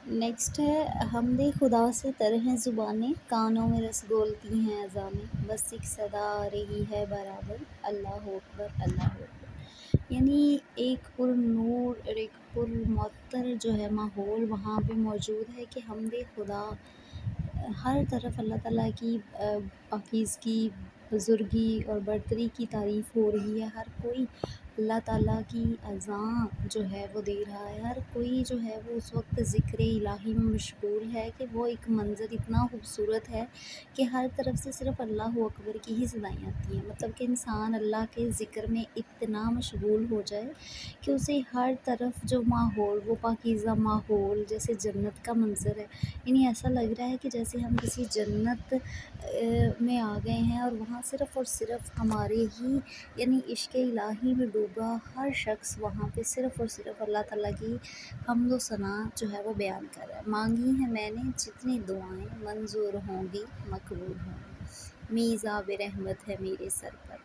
Next ہے حمد خدا سے تر ہیں زبانیں، کانوں میں رس گھولتی ہیں اذانیں، بس ایک صدا آ رہی ہے برابر، اللہ اکبر اللہ اکبر۔ یعنی ایک پر نور اور ایک پر معطر جو ہے ماحول وہاں پہ موجود ہے کہ حمد خدا ہر طرف اللہ تعالیٰ کی پاکیزگی، بزرگی اور برتری کی تعریف ہو رہی ہے۔ ہر کوئی اللہ تعالیٰ کی اذاں جو ہے وہ دے رہا ہے، ہر کوئی جو ہے وہ اس وقت ذکر الہی میں مشغول ہے کہ وہ ایک منظر اتنا خوبصورت ہے کہ ہر طرف سے صرف اللہ اکبر کی ہی صدائیں آتی ہیں۔ مطلب کہ انسان اللہ کے ذکر میں اتنا مشغول ہو جائے کہ اسے ہر طرف جو ماحول، وہ پاکیزہ ماحول جیسے جنت کا منظر ہے، یعنی ایسا لگ رہا ہے کہ جیسے ہم کسی جنت میں آ گئے ہیں، اور وہاں صرف اور صرف ہمارے ہی یعنی عشق الہی میں ڈوبا ہر شخص وہاں پہ صرف اور صرف اللہ تعالیٰ کی حمد و ثنا جو ہے وہ بیان کر رہا ہے۔ مانگی ہیں میں نے جتنی دعائیں، منظور ہوں گی مقبول ہوں گی، میزاب رحمت ہے میرے سر پر،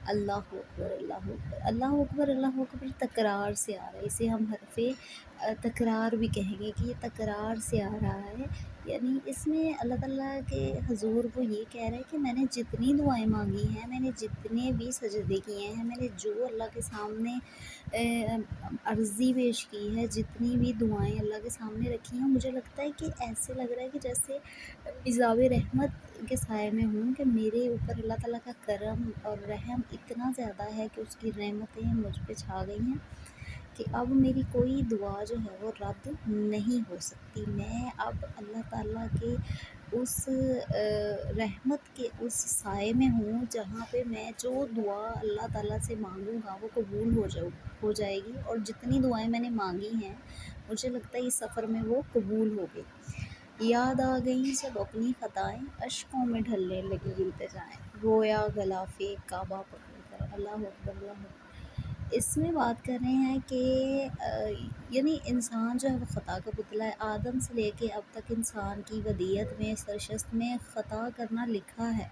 اللہ اکبر اللہ اکبر اللہ اکبر اللہ اکبر تکرار سے آ رہا ہے۔ اسے ہم حرف تکرار بھی کہیں گے کہ یہ تکرار سے آ رہا ہے، یعنی اس میں اللہ تعالیٰ کے حضور وہ یہ کہہ رہے ہیں کہ میں نے جتنی دعائیں مانگی ہیں، میں نے جتنے بھی سجدے کیے ہیں، میں نے جو اللہ کے سامنے عرضی پیش کی ہے، جتنی بھی دعائیں اللہ کے سامنے رکھی ہیں، مجھے لگتا ہے کہ ایسے لگ رہا ہے کہ جیسے عذاب رحمت کے سائے میں ہوں، کہ میرے اوپر اللہ تعالیٰ کا کرم اور رحم اتنا زیادہ ہے کہ اس کی رحمتیں مجھ پہ چھا گئی ہیں کہ اب میری کوئی دعا جو ہے وہ رد نہیں ہو سکتی۔ میں اب اللہ تعالیٰ کے اس رحمت کے اس سائے میں ہوں جہاں پہ میں جو دعا اللہ تعالیٰ سے مانگوں گا وہ قبول ہو جائے گی، اور جتنی دعائیں میں نے مانگی ہیں مجھے لگتا ہے اس سفر میں وہ قبول ہو گئی۔ یاد آ گئیں جب اپنی خطائیں، اشکوں میں ڈھلنے لگی التجائیں، رویا غلاف کعبہ پکڑ کر، اللہ اکبر اللہ اکبر۔ اس میں بات کر رہے ہیں کہ یعنی انسان جو ہے وہ خطا کا پتلا ہے۔ آدم سے لے کے اب تک انسان کی ودیعت میں، سرشت میں خطا کرنا لکھا ہے،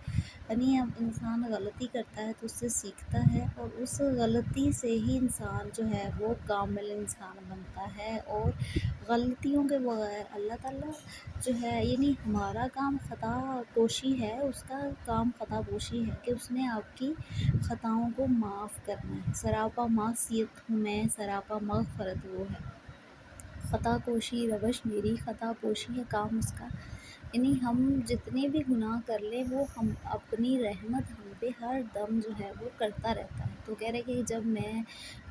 یعنی اب انسان غلطی کرتا ہے تو اس سے سیکھتا ہے، اور اس غلطی سے ہی انسان جو ہے وہ کامل انسان بنتا ہے، اور غلطیوں کے بغیر اللہ تعالیٰ جو ہے یعنی ہمارا کام خطا پوشی ہے، اس کا کام خطا پوشی ہے کہ اس نے آپ کی خطاؤں کو معاف کرنا ہے۔ سراپا معصیت ہوں میں، سراپا مغفرت وہ ہے، خطا پوشی روش میری، خطا پوشی ہے کام اس کا۔ یعنی ہم جتنے بھی گناہ کر لیں وہ ہم اپنی رحمت ہم پہ ہر دم جو ہے وہ کرتا رہتا ہے۔ تو کہہ رہے کہ جب میں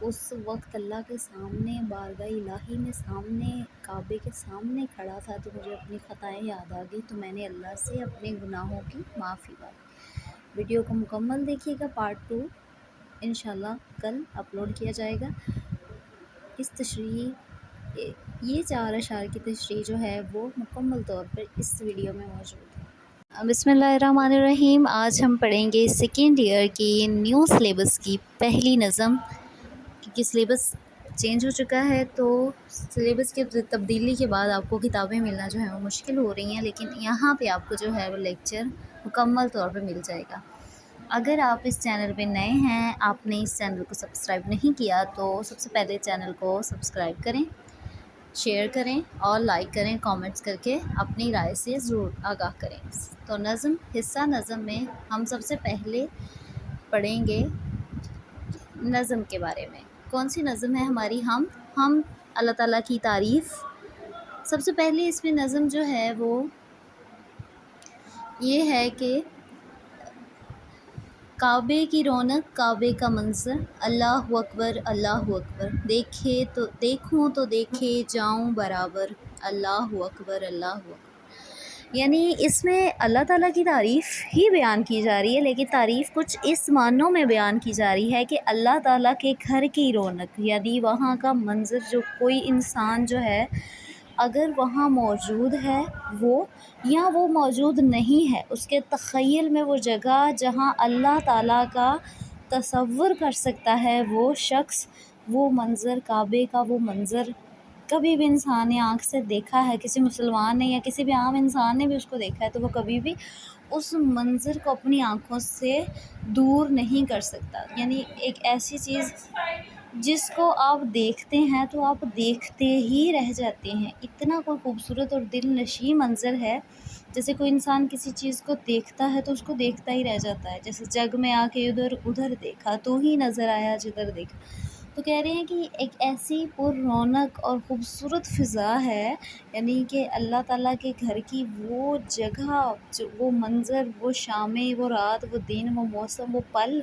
اس وقت اللہ کے سامنے بارگاہ الہی میں سامنے کعبے کے سامنے کھڑا تھا تو مجھے اپنی خطائیں یاد آ گئی، تو میں نے اللہ سے اپنے گناہوں کی معافی مانگی۔ ویڈیو کو مکمل دیکھیے گا، پارٹ 2 انشاءاللہ کل اپلوڈ کیا جائے گا۔ اس تشریح، یہ 4 اشعار کی تشریح جو ہے وہ مکمل طور پر اس ویڈیو میں موجود ہے۔ بسم اللہ الرحمن الرحیم۔ آج ہم پڑھیں گے سیکنڈ ایئر کی نیو سلیبس کی پہلی نظم، کیونکہ سلیبس چینج ہو چکا ہے تو سلیبس کی تبدیلی کے بعد آپ کو کتابیں ملنا جو ہے وہ مشکل ہو رہی ہیں، لیکن یہاں پہ آپ کو جو ہے وہ لیکچر مکمل طور پہ مل جائے گا۔ اگر آپ اس چینل پہ نئے ہیں، آپ نے اس چینل کو سبسکرائب نہیں کیا، تو سب سے پہلے چینل کو سبسکرائب کریں، شیئر کریں اور لائک کریں، کامنٹس کر کے اپنی رائے سے ضرور آگاہ کریں۔ تو نظم، حصہ نظم میں ہم سب سے پہلے پڑھیں گے نظم کے بارے میں۔ کون سی نظم ہے ہماری؟ ہم اللہ تعالیٰ کی تعریف۔ سب سے پہلے اس میں نظم جو ہے وہ یہ ہے کہ کعبے کی رونق، کعبے کا منظر، اللہ اکبر اللہ اکبر، دیکھوں تو دیکھے جاؤں برابر، اللہ اکبر اللہ اکبر۔ یعنی اس میں اللہ تعالیٰ کی تعریف ہی بیان کی جا رہی ہے، لیکن تعریف کچھ اس معنوں میں بیان کی جا رہی ہے کہ اللہ تعالیٰ کے گھر کی رونق، یعنی وہاں کا منظر، جو کوئی انسان جو ہے اگر وہاں موجود ہے وہ، یا وہ موجود نہیں ہے، اس کے تخیل میں وہ جگہ جہاں اللہ تعالیٰ کا تصور کر سکتا ہے وہ شخص، وہ منظر، کعبے کا وہ منظر کبھی بھی انسان نے آنکھ سے دیکھا ہے، کسی مسلمان نے یا کسی بھی عام انسان نے بھی اس کو دیکھا ہے، تو وہ کبھی بھی اس منظر کو اپنی آنکھوں سے دور نہیں کر سکتا۔ یعنی ایک ایسی چیز جس کو آپ دیکھتے ہیں تو آپ دیکھتے ہی رہ جاتے ہیں، اتنا کوئی خوبصورت اور دل نشیں منظر ہے۔ جیسے کوئی انسان کسی چیز کو دیکھتا ہے تو اس کو دیکھتا ہی رہ جاتا ہے، جیسے جگ میں آ کے ادھر ادھر دیکھا تو ہی نظر آیا جدھر دیکھا۔ تو کہہ رہے ہیں کہ ایک ایسی پر رونق اور خوبصورت فضا ہے، یعنی کہ اللہ تعالیٰ کے گھر کی وہ جگہ، جو وہ منظر، وہ شامیں، وہ رات، وہ دن، وہ موسم، وہ پل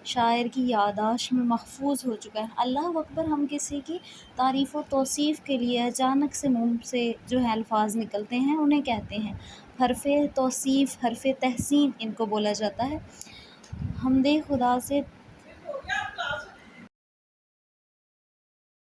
شاعر کی یادداشت میں محفوظ ہو چکا ہے۔ اللہ اکبر ہم کسی کی تعریف و توصیف کے لیے اچانک سے منہ سے جو ہے الفاظ نکلتے ہیں انہیں کہتے ہیں حرف توصیف، حرف تحسین ان کو بولا جاتا ہے۔ حمد خدا سے